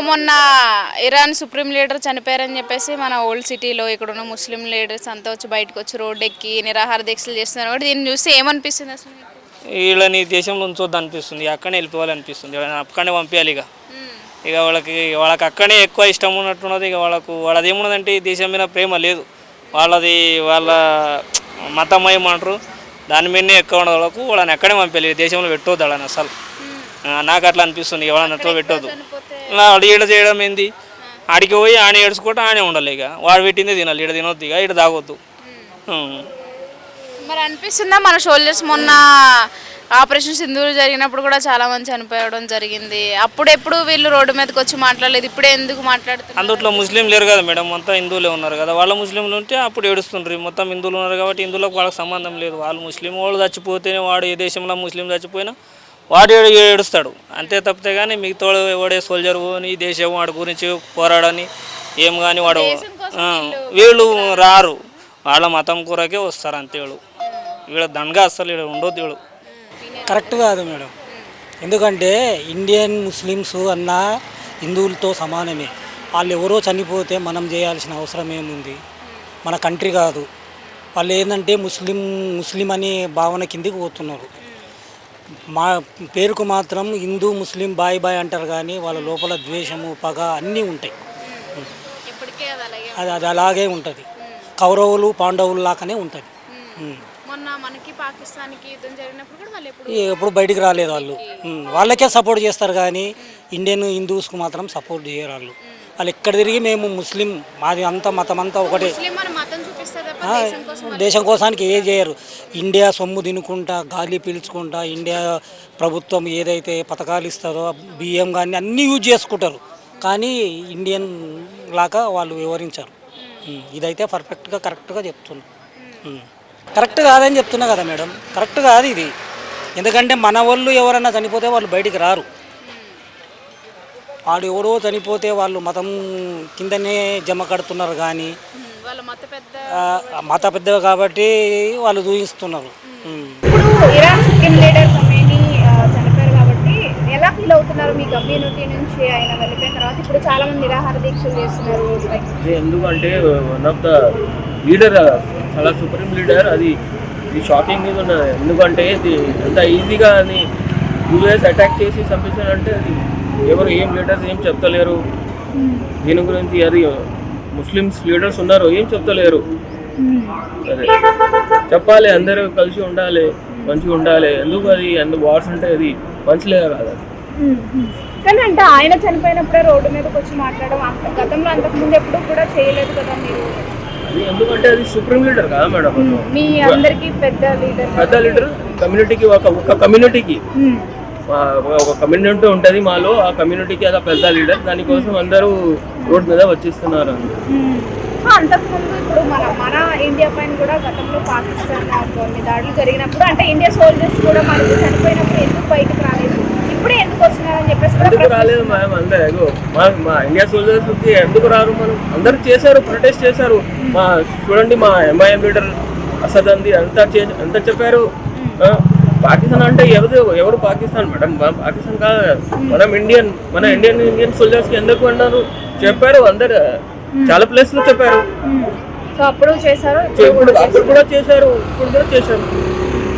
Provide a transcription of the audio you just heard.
మొన్న Iran supreme leader చనిపోయారని చెప్పేసి మన ఓల్డ్ సిటీలో ఇక్కడ ఉన్న ముస్లిం లీడర్స్ అంతా వచ్చి బయటకు వచ్చి రోడ్ ఎక్కి నిరాహార దీక్షలు చేస్తున్నారు కూడా దీన్ని చూస్తే ఏమనిపిస్తుంది అసలు మీకు? వీళ్ళని దేశంలో ఉంచొద్దు అనిపిస్తుంది, అక్కడనే వెళ్ళిపోవాలనిపిస్తుంది, అక్కడనే పంపించాలి. ఇక వాళ్ళకి అక్కడనే ఎక్కువ ఇష్టం ఉన్నట్టున్నది. ఇక వాళ్ళది ఏమున్నదంటే ఈ దేశం మీద ప్రేమ లేదు, వాళ్ళ మతమయం అంటారు, దాని మీదనే ఎక్కువ ఉండదు. వాళ్ళని ఎక్కడే పంపించాలి, దేశంలో పెట్టొద్దు వాళ్ళని అసలు. నాకు అట్లా అనిపిస్తుంది, వాళ్ళని అట్లా పెట్టొద్దు. వాడు ఈడ చేయడం ఏంది, ఆడికి పోయి ఆనే ఏడ్చుకుంటే ఆనే ఉండాలి. ఇక వాడు పెట్టిందే తినాలి, ఈడ తినొద్దు, ఇక ఈడ తాగొద్దు. మరి అనిపిస్తుందా మన సోల్జర్స్ మొన్న ఆపరేషన్ సింధూర్ జరిగినప్పుడు కూడా చాలా మంది చనిపోవడం జరిగింది, అప్పుడెప్పుడు వీళ్ళు రోడ్డు మీదకి వచ్చి మాట్లాడలేదు, ఇప్పుడే ఎందుకు మాట్లాడుతున్నారు? అందుట్లో ముస్లిం లేరు కదా మేడం, మొత్తం హిందువులే ఉన్నారు కదా. వాళ్ళ ముస్లింలు ఉంటే అప్పుడు ఏడుస్తుండ్రు, మొత్తం హిందువులు ఉన్నారు కాబట్టి హిందువులకు వాళ్ళకి సంబంధం లేదు. వాళ్ళు ముస్లిం వాళ్ళు చచ్చిపోతేనే, వాడు ఏ దేశంలో ముస్లిం చచ్చిపోయినా వాడు ఏడుస్తాడు అంతే తప్పితే. కానీ మిగతా ఎవడే సోల్జర్ పోని దేశం వాడి గురించి పోరాడని ఏం కానీ వాడు వీళ్ళు రారు, వాళ్ళ మతం కూరకే వస్తారు అంతే. వీళ్ళ దండగా అసలు వీళ్ళు ఉండొద్దు. వీళ్ళు కరెక్ట్ కాదు మేడం, ఎందుకంటే ఇండియన్ ముస్లిమ్స్ అన్న హిందువులతో సమానమే. వాళ్ళు ఎవరో చనిపోతే మనం చేయాల్సిన అవసరం ఏముంది, మన కంట్రీ కాదు. వాళ్ళు ఏంటంటే ముస్లిం అనే భావన కిందికి పోతున్నారు. మా పేరుకు మాత్రం హిందూ ముస్లిం బాయ్ బాయ్ అంటారు, కానీ వాళ్ళ లోపల ద్వేషము పగ అన్నీ ఉంటాయి. అది అలాగే ఉంటుంది, కౌరవులు పాండవులు లాగానే ఉంటుంది. ఎప్పుడు బయటికి రాలేదు వాళ్ళు, వాళ్ళకే సపోర్ట్ చేస్తారు కానీ ఇండియన్ హిందూస్కు మాత్రం సపోర్ట్ చేయరు వాళ్ళు. వాళ్ళు ఎక్కడ తిరిగి మేము ముస్లిం, మాది అంతా మతం అంతా ఒకటే, దేశం కోసానికి ఏ చేయరు. ఇండియా సొమ్ము తినుకుంటా గాలి పీల్చుకుంటా ఇండియా ప్రభుత్వం ఏదైతే పథకాలు ఇస్తారో బియ్యం కానీ అన్నీ యూజ్ చేసుకుంటారు, కానీ ఇండియన్ లాగా వాళ్ళు వివరించారు. ఇదైతే పర్ఫెక్ట్గా కరెక్ట్గా చెప్తున్నా. కరెక్ట్ కాదని చెప్తున్నా కదా మేడం, కరెక్ట్ కాదు ఇది. ఎందుకంటే మన వాళ్ళు ఎవరన్నా చనిపోతే వాళ్ళు బయటికి రారు. వాడు ఎవరో చనిపోతే వాళ్ళు మతం కిందనే జమ కడుతున్నారు, కానీ మత పెద్ద కాబట్టి వాళ్ళు చూపిస్తున్నారు. ఇప్పుడు ఇరాన్ సుప్రీం లీడర్ ఖమేనీ చనిపోయారు కాబట్టి ఎలా ఫీల్ అవుతున్నారు మీ కమ్యూనిటీ నుంచి? ఆయన వెళ్ళిపోయిన తర్వాత ఇప్పుడు చాలా మంది నిరాహార దీక్షలు చేస్తున్నారు. ఎందుకంటే వన్ ఆఫ్ ద లీడర్, చాలా సుప్రీం లీడర్, అది షాకింగ్ మీద ఉన్నది. ఎందుకంటే ఇది అంత ఈజీగా అని యూఎస్ అటాక్ చేసి చంపించాలంటే అది ఎవరు ఏం లీడర్స్ ఏం చెప్తలేరు దీని గురించి. అది ముస్లిమ్స్ లీడర్స్ ఉన్నారు, ఏం చెప్తలేరు. అదే చెప్పాలి, అందరూ కలిసి ఉండాలి, మంచిగా ఉండాలి. ఎందుకు అది వార్స్ అంటే అది మంచిలేదు కాదు. కానీ అంటే ఆయన చనిపోయినప్పుడే రోడ్డు మీదకి వచ్చి మాట్లాడడం గతంలో అంతకుముందు ఎప్పుడు కూడా చేయలేదు కదా మీరు? అది ఎందుకంటే అది సుప్రీం లీడర్ కదా మేడం, మీ అందరికి పెద్ద లీడర్. కమ్యూనిటీకి ఒక కమ్యూనిటీకి ఒక కమ్యూనిటీ ఉంటుంది మాలో, ఆ కమ్యూనిటీకి అది పెద్ద లీడర్. దానికోసం అందరూ రోడ్ మీద వచ్చేస్తున్నారు. అంతకుముందు ఇప్పుడు మన ఇండియా పైన కూడా గతంలో పాకిస్తాన్ కొన్ని దాడులు జరిగినప్పుడు అంటే ఇండియా సోల్జర్స్ కూడా మనకు చనిపోయినప్పుడు ఎందుకు బయటకు రాలేదు, ఇప్పుడే ఎందుకు వస్తున్నారని చెప్పేసి ఎందుకు రాలేదు మ్యామ్? అందరూ మా ఇండియా సోల్జర్స్ ఎందుకు రారు? మనం అందరూ చేశారు, ప్రొటెస్ట్ చేశారు. చూడండి మా ఎంఐఎం లీడర్ అసద్ అంది అంతా చెప్పారు. పాకిస్తాన్ అంటే ఎవరు పాకిస్తాన్ మేడం? పాకిస్తాన్ కాదు, మన ఇండియన్ సోల్జర్స్ కి ఎందుకు అన్నారు చెప్పారు. అందరు చాలా ప్లేస్ లో చెప్పారు. అప్పుడు చేశారు, అప్పుడు కూడా చేశారు, ఇప్పుడు కూడా చేశారు.